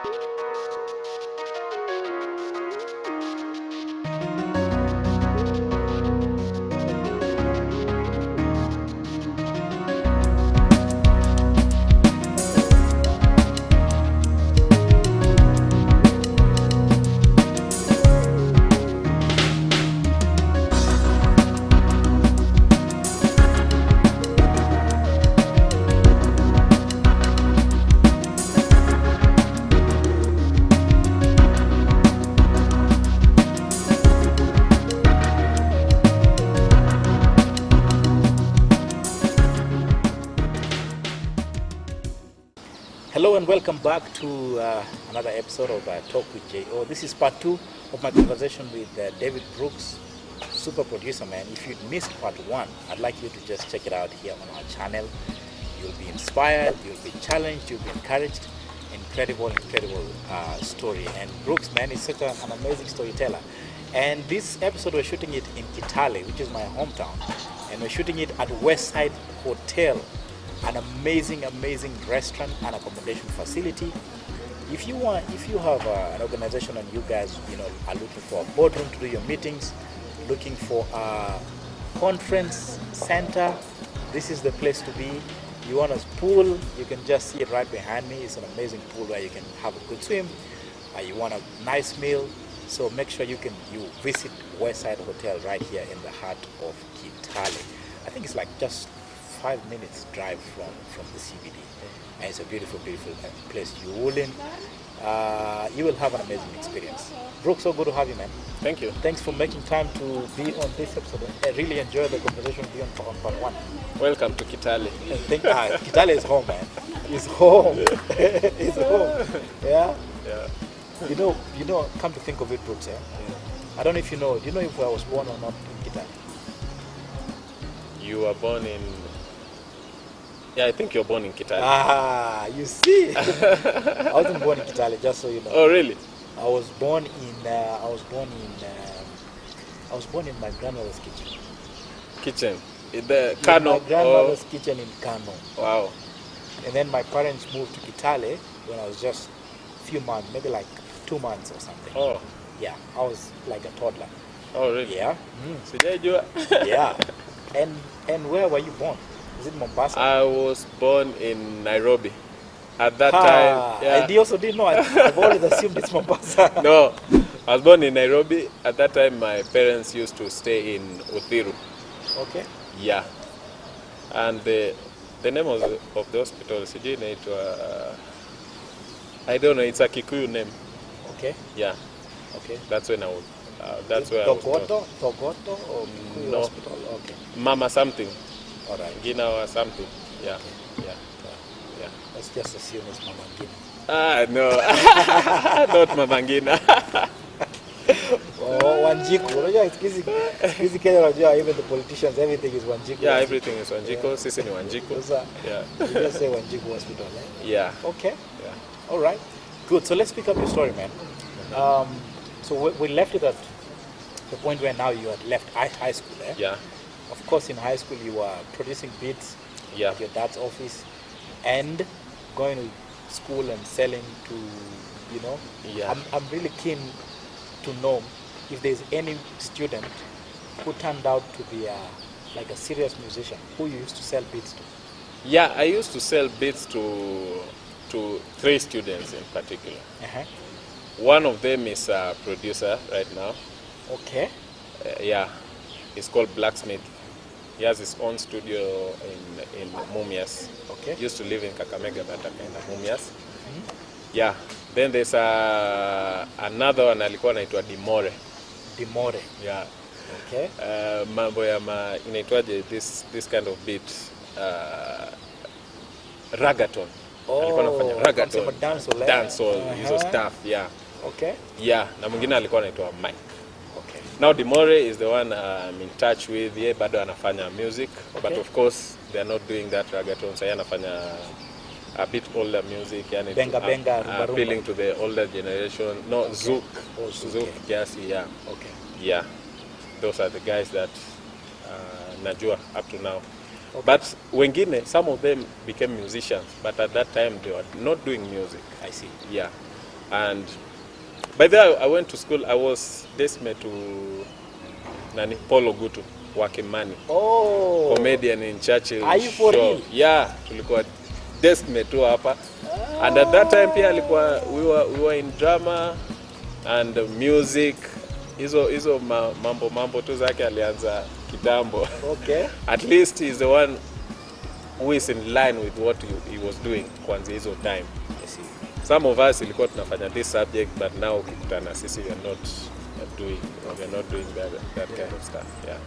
Hello and welcome back to another episode of Talk with J.O. This is part 2 of my conversation with David Brooks, super producer, man. If you missed part 1, I'd like you to just check it out here on our channel. You'll be inspired, you'll be challenged, you'll be encouraged. Incredible story. And Brooks, man, is such an amazing storyteller. And this episode, we're shooting it in Kitale, which is my hometown. And we're shooting it at Westside Hotel, an amazing restaurant and accommodation facility. If you have an organization and you guys are looking for a boardroom to do your meetings, looking for a conference center, this is the place to be. You want a pool, you can just see it right behind me. It's an amazing pool where you can have a good swim. You want a nice meal, so make sure you visit Westside Hotel right here in the heart of Kitale. I think it's like just 5 minutes drive from the CBD, and it's a beautiful place. You will have an amazing experience. Brooks, so good to have you, man. Thank you. Thanks for making time to be on this episode. I really enjoyed the conversation being on part 1. Welcome to Kitale. Kitale is home, man. It's home. It's home. Yeah. Yeah. You know. Come to think of it, Brooks. Yeah? I don't know if you know. Do you know if I was born or not in Kitale? You were born in. Yeah, I think you're born in Kitale. Ah, you see. I wasn't born in Kitale, just so you know. Oh, really? I was born in my grandmother's kitchen. Kitchen? In the Kano? My grandmother's kitchen in Kano. Wow. And then my parents moved to Kitale when I was just a few months, maybe like 2 months or something. Oh. Yeah, I was like a toddler. Oh, really? Yeah. Yeah. And where were you born? Is it Mombasa? I was born in Nairobi. At that time, yeah. I also didn't know. I've always assumed it's Mombasa. No, I was born in Nairobi. At that time, my parents used to stay in Uthiru. Okay. Yeah. And the name of the hospital, I don't know, it's a Kikuyu name. Okay. Yeah. Okay. That's when I was. That's where I was born. Togoto or Kikuyu No. Hospital? Okay. Mama something. All right. Gina or something. Yeah. Okay. Yeah. Let's just assume it's Mama Gina. Ah, no. Not Mama Gina. Oh, Wanjiku. It's Kenya, even the politicians, everything is Wanjiku. Yeah, everything is Wanjiku. Sisi ni Wanjiku. Yeah. You just say Wanjiku Hospital, eh? Yeah. Okay. Yeah. All right. Good. So let's pick up your story, man. So we left it at the point where now you had left high school, eh? Yeah. Of course, in high school, you were producing beats at your dad's office and going to school and selling to, Yeah. I'm really keen to know if there's any student who turned out to be like a serious musician who you used to sell beats to. Yeah, I used to sell beats to 3 students in particular. Uh-huh. One of them is a producer right now. Okay. Yeah, it's called Blacksmith. He has his own studio in Mumias. Okay. He used to live in Kakamega, but in Mumias. Mm-hmm. Yeah. Then there's another one alikuwa anaitwa Dimore. Dimore. Yeah. Okay. Mambo ya inaitwaje this kind of beat Ragaton. Alikuwa anafanya Ragaton. Dancehall, hizo stuff, yeah. Okay. Yeah, na mwingine alikuwa anaitwa Mike. Okay. Now Dimore is the one I'm in touch with. Yeah, bado anafanya music, okay. But of course they are not doing that Ragaton. So anafanya a bit older music, yani benga, appealing to the older generation. No, okay. Zouk, kiasi, yeah. Okay. Yeah, those are the guys that najua up to now. Okay. But some of them became musicians, but at that time they were not doing music. I see. Yeah. And by the way, I went to school. I was deskmate to Paul Ogutu wa Kimani, comedian in Churchill. Are you for real? Yeah, tulikuwa deskmate tu hapa. And at that time pia alikuwa we were in drama and music. Hizo mambo tu zake alianza kitambo. Okay. At least he's the one who is in line with what he was doing kwanza hizo time. Yes. Some of us ilikuwa tunafanya this subject, but now ukikutana sisi we are not doing that kind of stuff. Yeah.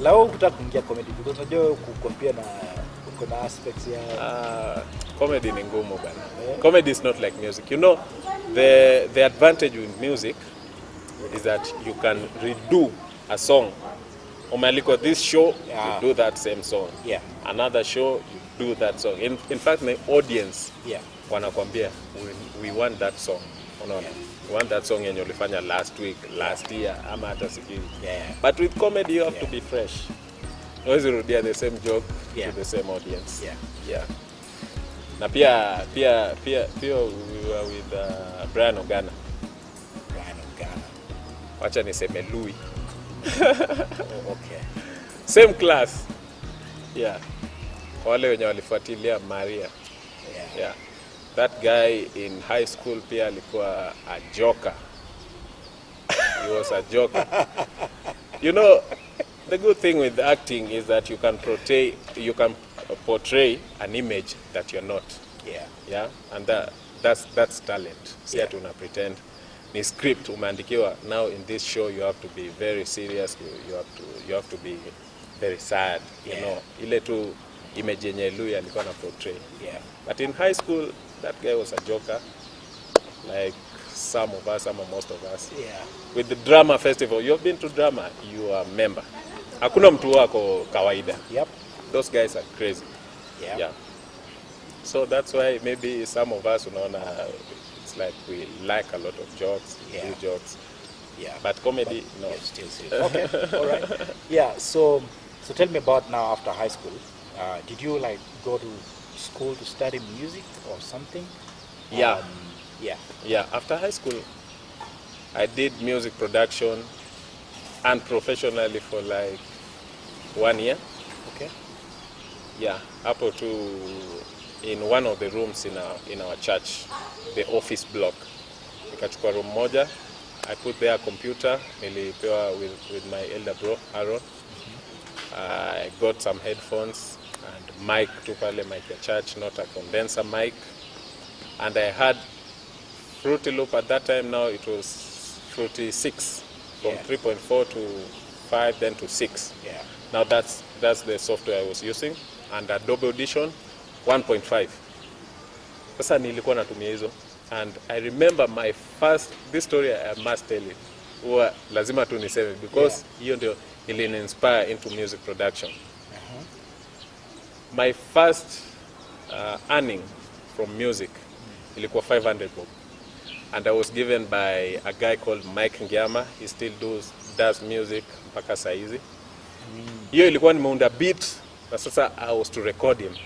Lao ukitaka kuingia comedy because unajua kukompea na kuna aspects ya comedy ni ngumu bana. Yeah. Comedy is not like music. You know, the advantage with music is that you can redo a song. Umealikwa this show, you do that same song. Yeah. Another show, you do that song. In fact, the audience wanakwambia we want that song. Unaona? We want that song yenye ulifanya last week, last year, ama hata sijui. But with comedy you have to be fresh. Always rudia the same joke to the same audience. Yeah. Na pia we were with Brian Ogana. Wacha niseme Louis. Okay. Same class. Yeah. Wale wenye walifuatilia Maria. Yeah. That guy in high school pia alikuwa a joker. He was a joker. You know, the good thing with acting is that you can portray an image that you're not. Yeah. And that's talent. Si ati una pretend. Ni script umeandikiwa, now in this show you have to be very serious, you have to be very sad, you know. Ile tu image yenye Louis alikuwa na portray. But in high school that guy was a joker, like some of us, most of us. With the drama festival, you have been to drama, you are a member. Hakuna mtu wako kawaida. Those guys are crazy. Yeah. So that's why maybe some of us unaona like we like a lot of jokes, do jokes. But comedy, no. Still serious. Okay, all right. Yeah, so tell me about now after high school. Did you like go to school to study music or something? Yeah, after high school, I did music production and professionally for like 1 year. Okay. Yeah, hapo to in one of the rooms in our church, the office block. Nikachukua room moja, I put there a computer, nilipewa with my elder bro, Aaron. I got some headphones and mic tu pale, mic ya church, not a condenser mic. And I had Fruity Loop at that time. Now it was Fruity 6, from 3.4 to 5, then to 6. Now that's the software I was using. And Adobe Audition 1.5. Sasa nilikuwa natumia hizo. And I remember my first, this story I must tell you. Huwa lazima tu niseme because hiyo ndio ilini-inspire into music production. My first earning from music ilikuwa 500 bob. And I was given by a guy called Mike Ngiama. He still does music mpaka saa hizi. Hiyo ilikuwa nimeunda beat na sasa I was to record him.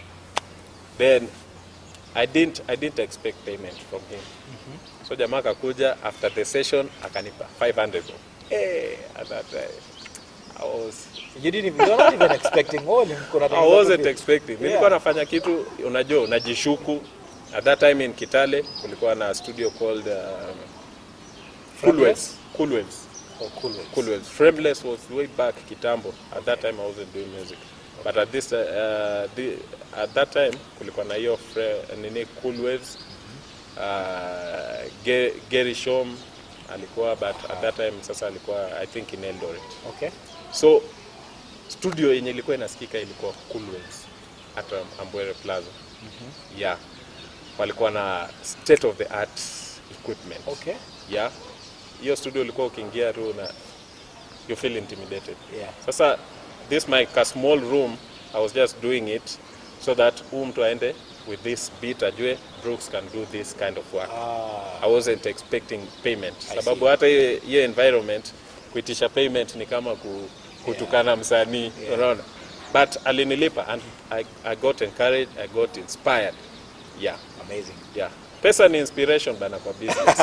Then I didn't expect payment from him. So jamaa akakuja after the session akanipa 500 bob. At that time you're not even expecting all. I wasn't expecting. Nilikuwa nafanya kitu unajua unajishuku. At that time in Kitale kulikuwa na studio called Coolwaves. Frameless was way back kitambo. At that time I wasn't doing music. But at that time kulikuwa na hiyo Coolwaves. Gary Shom alikuwa, but at that time sasa alikuwa I think in Eldoret. Okay. So studio yenye ilikuwa inasikika ilikuwa Coolwaves at Ambwere Plaza. Yeah. Walikuwa na state of the art equipment. Okay. Yeah. Hiyo studio ilikuwa ukiingia tu na you feel intimidated. Sasa this my small room, I was just doing it so that mtu aende with this beat ajue Brooks can do this kind of work. I wasn't expecting payment. Sababu hata hiyo environment kuitisha payment ni kama kutukana msanii, unaona. But alinilipa and I got encouraged, I got inspired. Yeah. Amazing. Yeah. Pesa ni inspiration bana kwa business.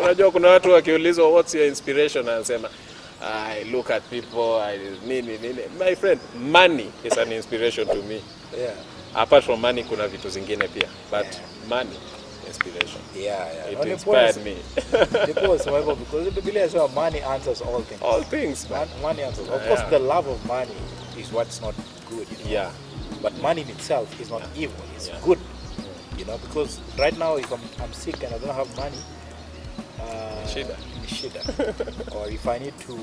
Unajua kuna watu wakiulizwa what's your inspiration anasema I look at people, nini. My friend, money is an inspiration to me. Yeah. Apart from money kuna vitu zingine pia, but money inspiration. Yeah. It inspired me. Because the Biblia says money answers all things. All things, man. Money answers. Of course, the love of money is what's not good. You know? Yeah. But money in itself is not evil. It's good. You know, because right now if I'm sick and I don't have money, shida. Or if I need to,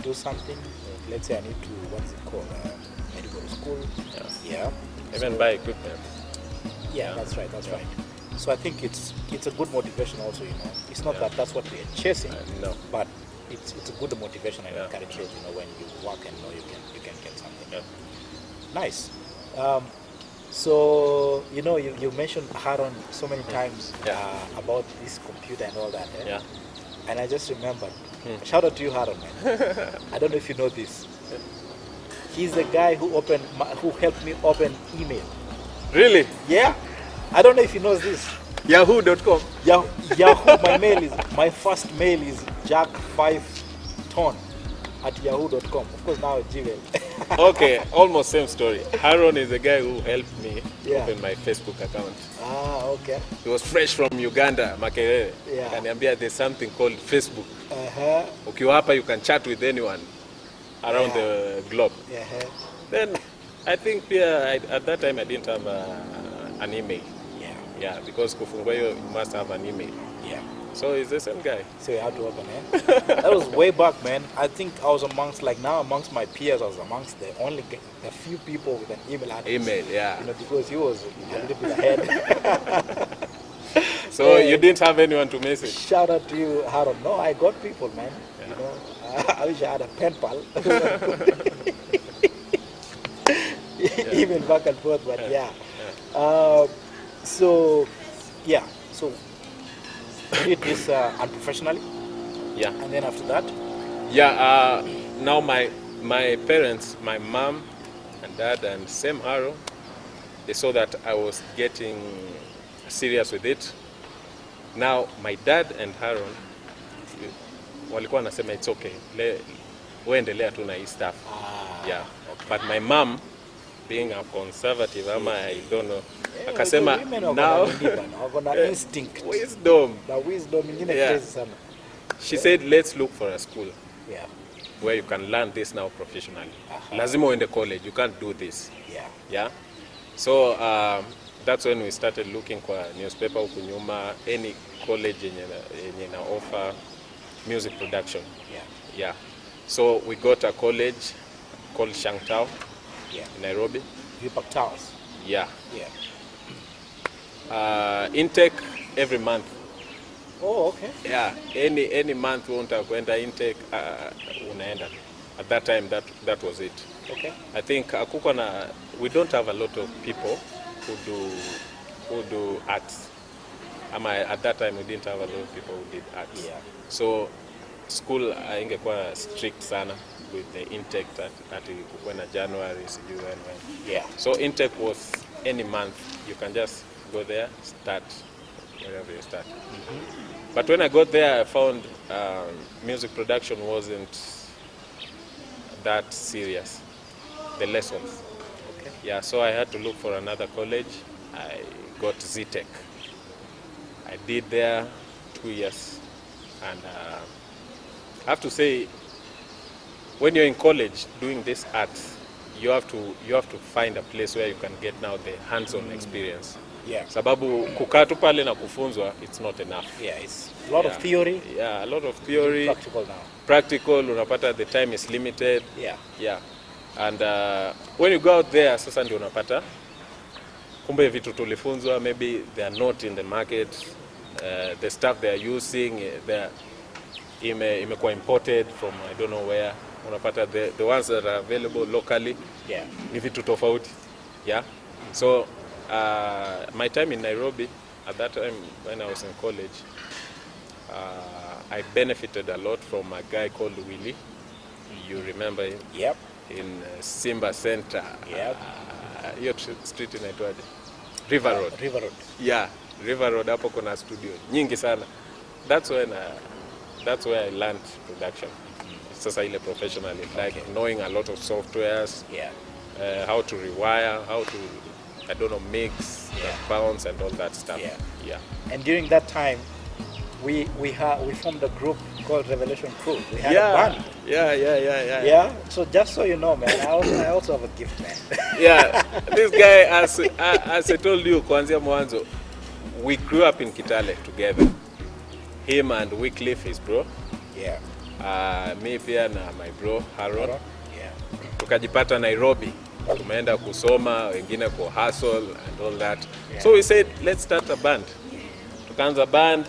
do something, let's say I need to, what's it called? I need to go to school. Yeah. Even buy equipment. Yeah, that's right. So I think it's a good motivation also, It's not that that's what we're chasing, no. But it's a good motivation and encouragement, when you work and know you can get something. Yeah. Nice. So, you mentioned Haron so many times about this computer and all that. Eh? Yeah. And I just remembered. Shout out to you, Haron, man. I don't know if you know this. He's the guy who helped me open email. Really? Yeah. I don't know if he knows this. Yahoo.com. Yahoo. My first mail is Jack5Ton at yahoo.com. Of course now it's Gmail. Okay, almost same story. Haron is the guy who helped me open my Facebook account. Ah, okay. He was fresh from Uganda, Makerere. Yeah. Akaniambia there's something called Facebook. Uh-huh. Ukiwa hapa you can chat with anyone around the globe. Uh-huh. Then I think at that time I didn't have an email. Yeah, because kufungua hiyo you must have an email. Yeah. So it's the same guy. So you had to open it. That was way back, man. I think I was amongst my peers, I was amongst the few people with an email address. Email, yeah. Because he was a little bit ahead. So you didn't have anyone to message? Shout out to you, Haron. No, I got people, man. Yeah. I wish I had a pen pal. Even back and forth, but So you did this unprofessionally? Yeah. And then after that? Yeah, now my parents, my mom and dad and Sam Haro, they saw that I was getting serious with it. Now my dad and Haron walikuwa nasema it's okay. Uendelea tu na hii stuff. Yeah. Okay. But my mom, being a conservative, I don't know. Akasema now instinct. Wisdom. Yeah. She said let's look for a school. Yeah. Where you can learn this now professionally. Lazima uende college, you can't do this. Yeah. Yeah. So that's when we started looking for newspaper huku nyuma, any college yenye na offer music production. Yeah. Yeah. So we got a college called Jacktone in Nairobi. Vipak Towers. Yeah. Yeah. Intake every month. Oh, okay. Yeah. Any month you want to go into intake, unaenda. At that time, that was it. Okay. I think we don't have a lot of people who do arts. At that time we didn't have a lot of people who did arts. Yeah. So school ingekuwa strict sana with the intake that kukuwa na January sijui when. Yeah. So intake was any month. You can just go there, start wherever you start. Mm-hmm. But when I got there, I found music production wasn't that serious, the lessons. Okay. Yeah, so I had to look for another college. I got Z-Tech. I did there 2 years, and I have to say, when you're in college doing this art, you have to find a place where you can get now the hands-on experience. Yeah. Sababu kukaa tu pale na kufunzwa, it's not enough. Yeah, it's a lot of theory. Yeah, a lot of theory. Practical now. Practical, unapata the time is limited. Yeah. Yeah. And when you go out there, sasa ndio unapata kumbe vitu tulifunzwa, maybe they are not in the market. The stuff they are using, imekuwa imported from I don't know where. Unapata the ones that are available locally. Yeah. Ni vitu tofauti. Yeah. So my time in Nairobi, at that time when I was in college, I benefited a lot from a guy called Willie. You remember him? Yep. In Simba Center. Yep. Hiyo street inaitwaje? River Road. River Road. Yeah, River Road hapo kuna studio nyingi sana. That's where I learned production. Sasa ile professionally, like knowing a lot of softwares, how to rewire, how to, I don't know, mix, bounce and all that stuff. Yeah. And during that time, we formed a group called Revelation Crew. We had a band. Yeah. So just so you know, man, I also have a gift, man. Yeah, this guy, as I told you, kuanzia mwanzo, we grew up in Kitale together. Him and Wycliffe, his bro. Yeah. Me pia na my bro Harold. Yeah. Tukajipata Nairobi. Tumeenda kusoma, wengine ku hustle and all that. So we said, let's start a band. Tukaanza band.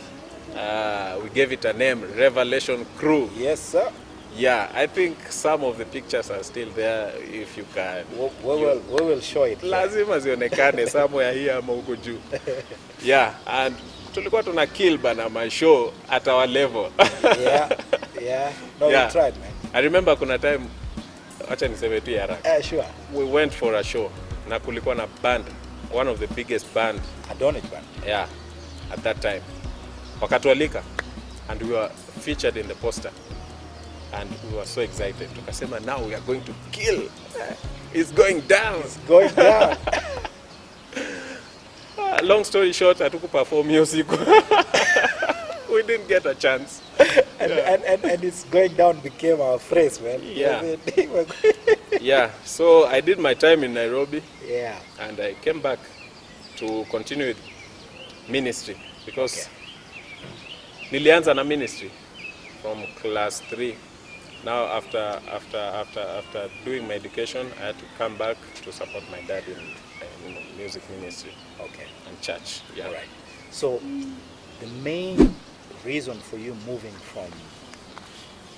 We gave it a name, Revelation Crew. Yes, sir. Yeah, I think some of the pictures are still there if you can. We will show it. Lazima zionekane somewhere here ama huko juu. Yeah, and tulikuwa tuna kill bana my show at our level. Yeah. No, we tried, man. I remember kuna time, acha niseme tu haraka. Sure. We went for a show na kulikuwa na band, one of the biggest band. Adonage band. Yeah, at that time. Wakatualika and we were featured in the poster and we were so excited. Tukasema now we are going to kill. It's going down. It's going down. Long story short, hatuku perform music. We didn't get a chance. And it's going down became our phrase, man. Yeah, so I did my time in Nairobi. Yeah. And I came back to continue with ministry because nilianza na ministry from class 3. Now after doing my education, I had to come back to support my dad in music ministry. Okay. And church. Yeah. All right. So the main reason for you moving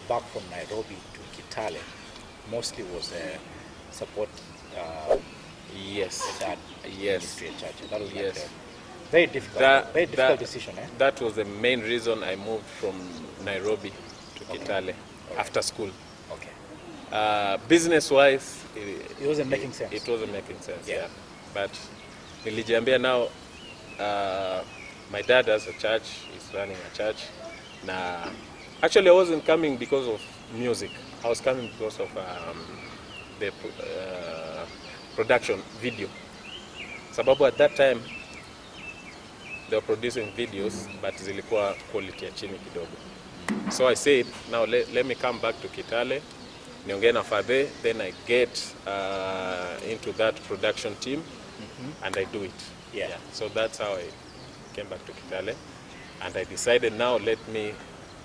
back from Nairobi to Kitale mostly was support yes. that ministry at church. That was like a very difficult decision. That was the main reason I moved from Nairobi to Kitale after school. Okay. Business-wise, it wasn't making sense. It wasn't making sense. Yeah. But nilijiambia now, my dad has a church. He's running a church. Nah, actually, I wasn't coming because of music. I was coming because of the production video. Sababu at that time they were producing videos, but zilikuwa quality ya chini kidogo. So I said, now let me come back to Kitale, niongee na Father, then I get into that production team, and I do it. Yeah. So that's how I came back to Kitale, and I decided now let me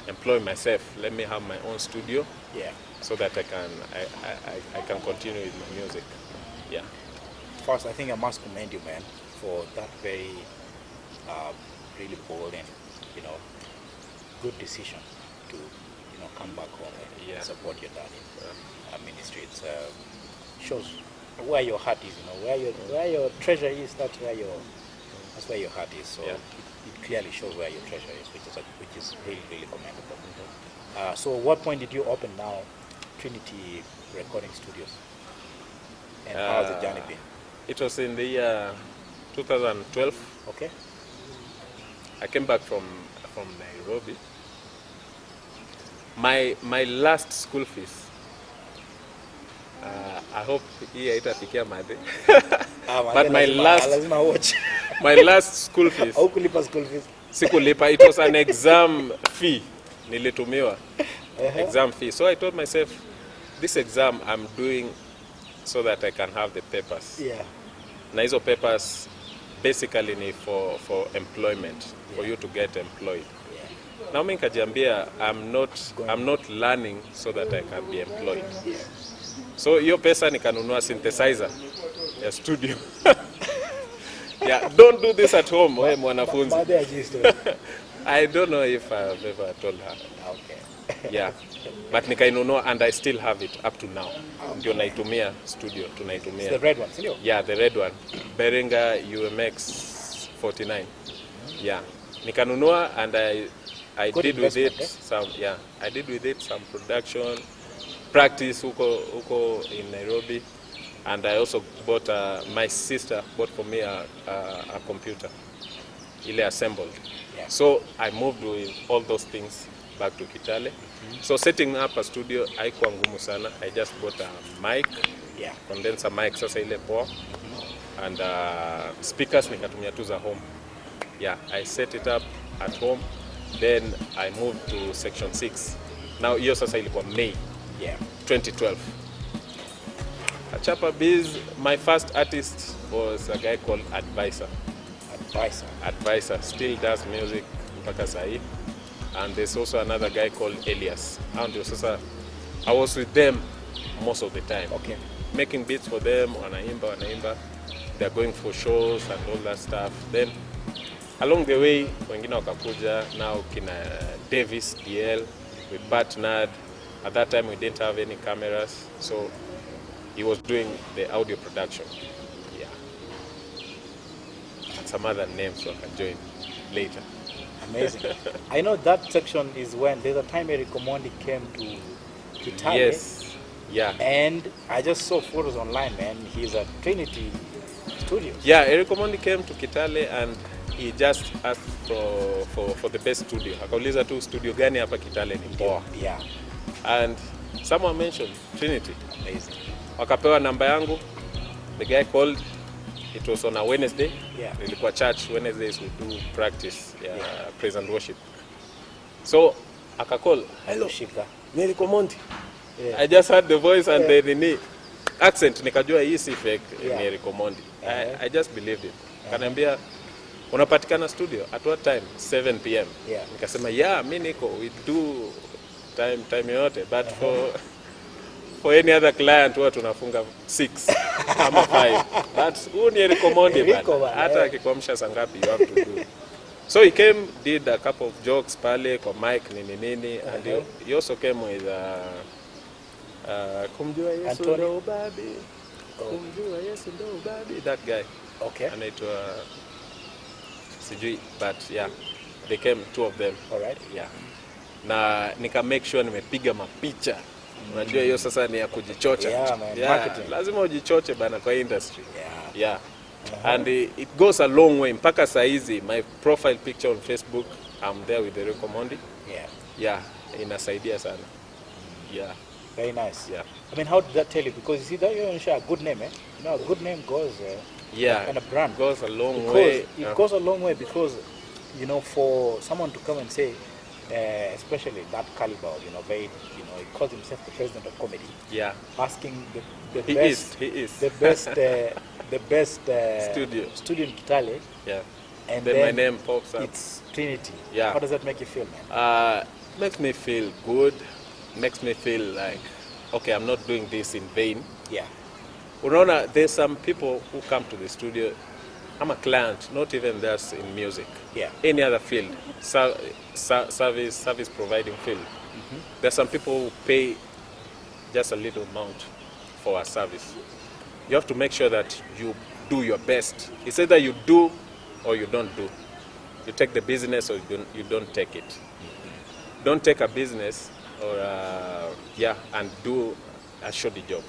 employ myself. Let me have my own studio. Yeah. So that I can continue with my music. Yeah. First, I think I must commend you, man, for that very really bold and good decision to come back home and support your dad in ministry. It shows where your heart is, where your treasure is. That's where your heart is. So it clearly shows where your treasure is, which is really commendable. So, what point did you open now Trinity Recording Studios, and how's the journey been? It was in the year 2012. Okay. I came back from Nairobi. My last school fees. I hope hii haitafikia madhe. But my last school fees. Haukulipa school fees? Sikulipa. It was an exam fee. Nilitumiwa. Exam fee. So I told myself, this exam I'm doing so that I can have the papers. Yeah. Na hizo papers basically ni for employment, for you to get employed. Yeah. Now mimi nikajiambia I'm not learning so that I can be employed. Yeah. So hiyo pesa nikanunua synthesizer ya studio. Yeah, don't do this at home, wewe mwanafunzi. I don't know if I've ever told her. Okay. Yeah. But nikainunua and I still have it up to now. Ndio naitumia studio, tunaitumia. The red one, sio? Yeah, the red one. Behringer UMX 49. Yeah. Nikanunua and I did with it some production practice huko in Nairobi. And I also bought, my sister bought for me a computer, ile assembled. Yeah. So I moved with all those things back to Kitale. So setting up a studio haikuwa ngumu sana. I just bought a mic, Yeah. condenser mic sasa ile poa, and speakers nikatumia tu za home. Yeah, I set it up at home. Then I moved to section 6. Now hiyo sasa ilikuwa May 2012. Achapa Biz, my first artist was a guy called Advisor still does music mpaka sahi. And there's also another guy called Elias. And sasa I was with them most of the time. Okay. Making beats for them, wanaimba. They're going for shows and all that stuff. Then along the way, wengine wakakuja, now kina Davis, DL, we partnered. At that time we didn't have any cameras, so he was doing the audio production. Yeah. And some other names I can join later. Amazing. I know that section is when there's a time Eric Omondi came to Kitale. Yes. Yeah. And I just saw photos online, man. He's at Trinity Studios. Yeah, Eric Omondi came to Kitale and he just asked for the best studio. Akauliza tu studio gani hapa Kitale ni poa. Yeah. And someone mentioned Trinity. Amazing. Wakapewa namba yangu. The guy called. It was on a Wednesday. Yeah. Nilikuwa church. Wednesdays we do practice, praise and worship. So akacall, hello Shika. ni Eric Omondi. Yeah. I just heard the voice and the accent, nikajua hii si fake, Yeah. ni Eric Omondi. I just believed it. Kaniambia unapatikana studio at what time? 7 p.m. Yeah. Nikasema mimi niko, we do time yote, but for any other client huwa tunafunga 6 ama 5. That's huu ni Eric Omondi bana. Hata akikwamsha saa ngapi you have to do. So he came, did a couple of jokes pale kwa mic nini and he also came with kumjua Yesu ndo babi. Kumjua Yesu ndo babi, that guy. Okay. Anaitwa sijui, but yeah, they came, 2 of them. All right. Yeah. Na nika make sure nimepiga mapicha. Unajua hiyo sasa ni ya kujichocha. Yeah, man. Marketing. Lazima ujichoche bana kwa industry. Yeah. Yeah. And it goes a long way. Mpaka saizi my profile picture on Facebook, I'm there with Eric Omondi. Yeah. Yeah, inasaidia sana. Yeah. Very nice. Yeah. I mean, how did that tell you? Because you see that you're a good name, eh? You know, a good name goes and a brand goes a long because way. It goes a long way because, you know, for someone to come and say, especially that caliber, you know, very, you know, he calls himself the president of comedy. Yeah. Asking the He best, is. the best studio in Kitale. Yeah. And then my name pops up. It's Trinity. Yeah. How does that make you feel, man? Makes me feel good. Makes me feel like, okay, I'm not doing this in vain. Yeah. Unaona, there's some people who come to the studio. I'm a client, not even just in music. Yeah. Any other field, service providing field. There's some people who pay just a little amount for a service. You have to make sure that you do your best. It's either you do or you don't do. You take the business or you don't take it. Don't take a business or and do a shoddy job.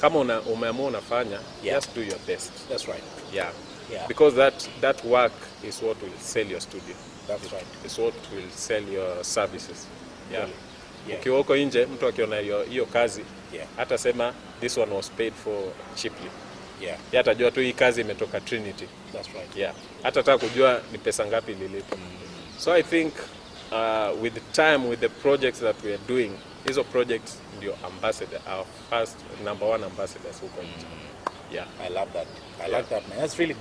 Kama umeamua unafanya, just do your best. That's right. Yeah. Yeah. Because that work is what will sell your studio. That's right. It's what will sell your services. Yeah. Really. Yeah. Ukiwa huko nje mtu akiona hiyo kazi, hata sema this one was paid for cheaply. Yeah. Hata jua tu hii kazi imetoka Trinity. That's right. Yeah. Hata taka kujua ni pesa ngapi ililipa. So I think with the time, with the projects that we are doing, hizo projects ndio ambassador, our first number 1 ambassadors huko nje. Yeah. I love that. I like that, man. That's really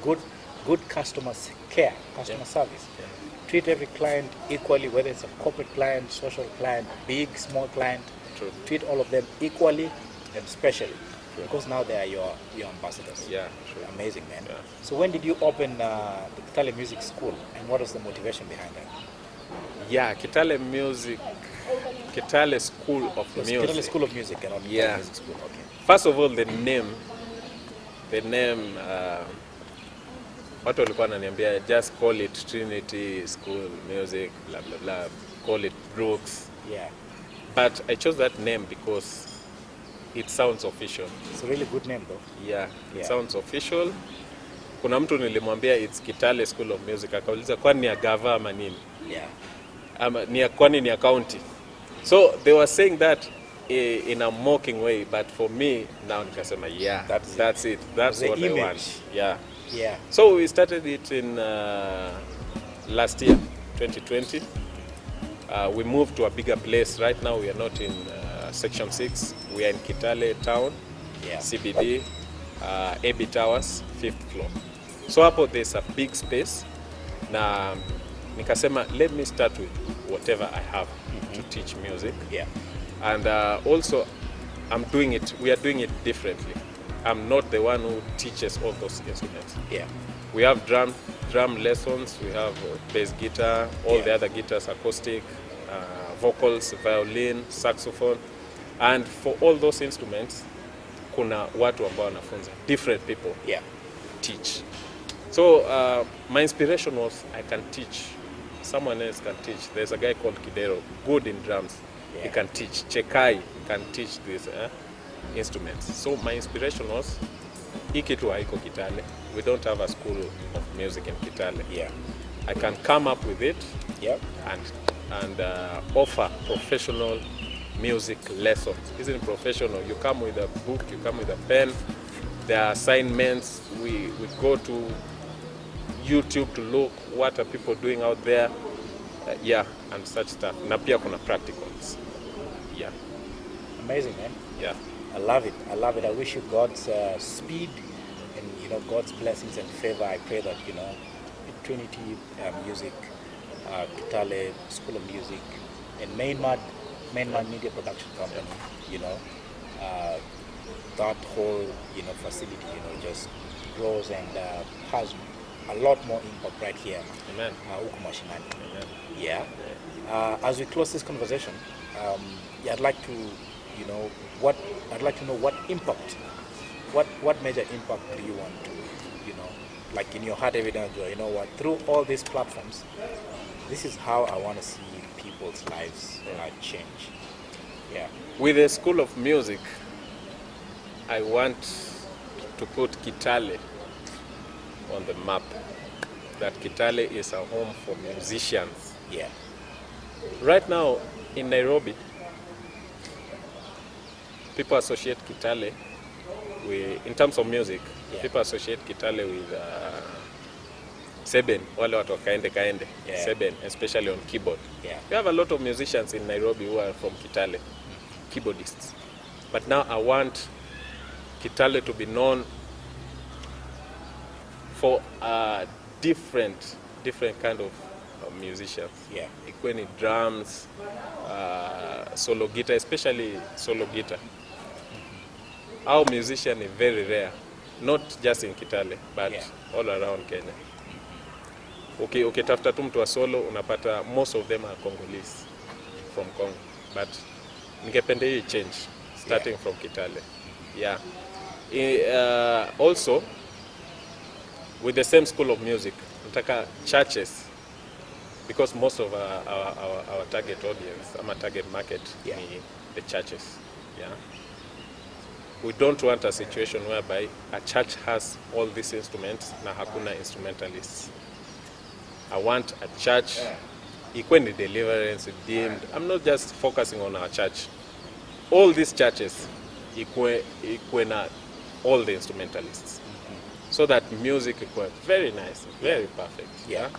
good customer care, customer service. Yeah. Treat every client equally, whether it's a corporate client, social client, big, small client. True. Treat all of them equally and specially. True. Because now they are your ambassadors. Yeah, true. Amazing, man. Yeah. So when did you open the Kitale Music School, and what was the motivation behind that? Yeah, Kitale School of Music. Kitale School of Music and not Kitale Music School. Okay. First of all, the name watu walikuwa wananiambia just call it Trinity School Music, blah blah blah, call it Brooks. Yeah. But I chose that name because it sounds official. It's a really good name though. Yeah, it Yeah. sounds official. Kuna mtu nilimwambia it's Kitale School of Music, akauliza kwani ni ya gava ama nini? Yeah. Ama kwani ni ya county? So they were saying that in a mocking way, but for me now nikasema yeah, that's it. That's The what image. I want. Yeah. Yeah. So we started it in last year, 2020. We moved to a bigger place. Right now we are not in Section 6. We are in Kitale town, Yeah. CBD, AB Towers, 5th floor. So hapo there's a big space. Na nikasema let me start with whatever I have to teach music. Yeah. And also we are doing it differently. I'm not the one who teaches all those instruments. Yeah. We have drum lessons, we have bass guitar, all Yeah. the other guitars, acoustic, vocals, violin, saxophone. And for all those instruments, kuna watu ambao wanafunza, different people Yeah. teach. So my inspiration was I can teach, someone else can teach. There's a guy called Kidero, good in drums. Yeah. He can teach. Chekai can teach these instruments. So my inspiration was, hii kitu haiko Kitale. We don't have a school of music in Kitale. Yeah. I can come up with it Yep. and offer professional music lessons. Isn't professional? You come with a book, you come with a pen. There are assignments. We go to YouTube to look what are people doing out there. Yeah, and such stuff. Na pia kuna practicals. Yeah. Amazing, man. Yeah. I love it. I love it. I wish you God's speed and God's blessings and favor. I pray that Trinity Music, Kitale School of Music, and Mainmad Media Production Company, that whole facility just grows and has a lot more impact right here. Amen. Huku mashinani. Amen. Yeah. As we close this conversation, I'd like to know what impact, what major impact do you want to, like in your heart every day, through all these platforms, this is how I want to see people's lives change. Yeah. With the School of Music, I want to put Kitale on the map. That Kitale is a home for musicians. Yeah. Right now in Nairobi, people associate Kitale in terms of music, Yeah. people associate Kitale with Seben, wale watu wa kaende. Yeah. Seben, especially on keyboard. Yeah. We have a lot of musicians in Nairobi who are from Kitale, keyboardists. But now I want Kitale to be known for different kind of musicians. Yeah. Ikuwe ni drums, solo guitar, especially solo guitar. Our musician is very rare, not just in Kitale, but Yeah. all around Kenya. Ukitafuta tu mtu wa solo unapata most of them are Congolese from Congo, but ningependa hii change starting from Kitale. Yeah. Also with the same School of Music, nataka churches, because most of our target audience, our target market, Yeah. ni the churches. Yeah. We don't want a situation whereby a church has all these instruments na hakuna instrumentalists. I want a church, ikuwe ni deliverance, redeemed. I'm not just focusing on our church. All these churches, ikuwe na all the instrumentalists. So that music ikuwe very nice, very perfect. Yeah.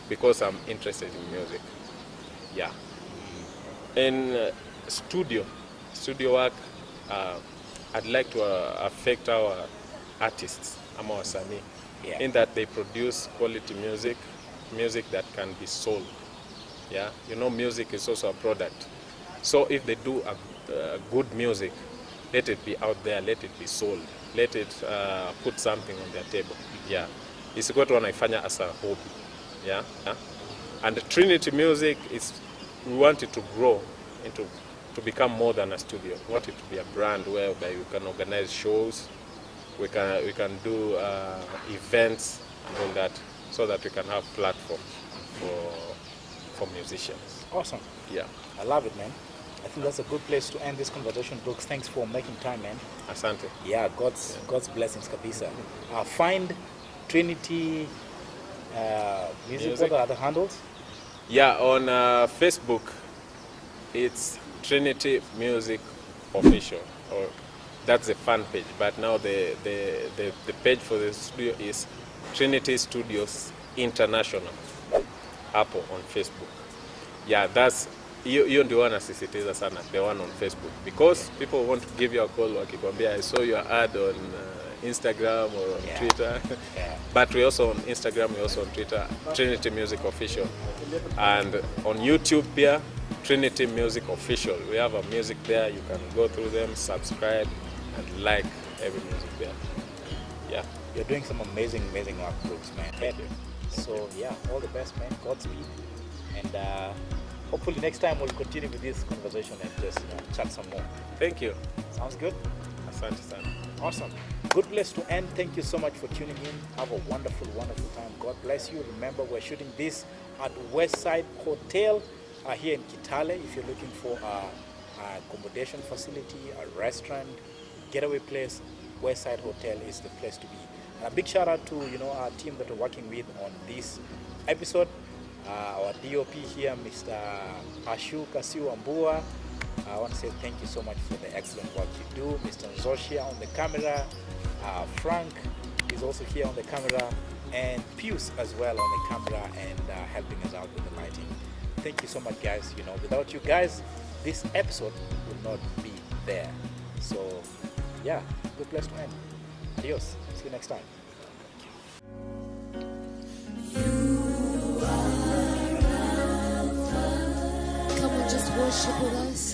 Because I'm interested in music. Yeah. In studio work, I'd like to affect our artists, ama wasanii, Yeah. in that they produce quality music that can be sold. Yeah, music is also a product. So if they do a good music, let it be out there, let it be sold, let it put something on their table. Yeah, isikuwa tu wanaifanya as a hobby. Yeah, and the Trinity Music we want it to grow to become more than a studio. We want it to be a brand whereby we can organize shows, we can do events and all that, so that we can have platforms for musicians. Awesome. Yeah. I love it, man. I think that's a good place to end this conversation, Brooks. Thanks for making time, man. Asante. Yeah, God's blessings, kabisa. Find Trinity music. What are the other handles? Yeah, on Facebook, it's Trinity Music Official, or that's the fan page. But now the page for the studio is Trinity Studios International, hapo on Facebook. Yeah, that's hiyo ndio wanasisitiza sana, the one on Facebook, because people want to give you a call wakikwambia I saw your ad on Instagram or on Twitter. But we also on Instagram, we also on Twitter, Trinity Music Official, and on YouTube here, Trinity Music Official. We have a music there. You can go through them, subscribe, and like every music there. Yeah, you're doing some amazing work, Brooks, man. Thank you. So yeah, all the best, man. Godspeed, and hopefully next time we'll continue with this conversation and just chat some more. Thank you. Sounds good. Asante sana. Awesome. Good place to end. Thank you so much for tuning in. Have a wonderful time. God bless you. Remember, we're shooting this at Westside Hotel here in Kitale. If you're looking for a accommodation facility, a restaurant, getaway place, Westside Hotel is the place to be. And a big shout out to our team that we're working with on this episode. Our DOP here, Mr. Ashu Kasiu Ambua. I want to say thank you so much for the excellent work you do. Mr. Nzoshia on the camera, Frank is also here on the camera, and Pius as well on the camera and helping us out with the lighting. Thank you so much, guys. Without you guys, this episode would not be there. So yeah, good place to end. Adios. See you next time. Come on, just worship with us.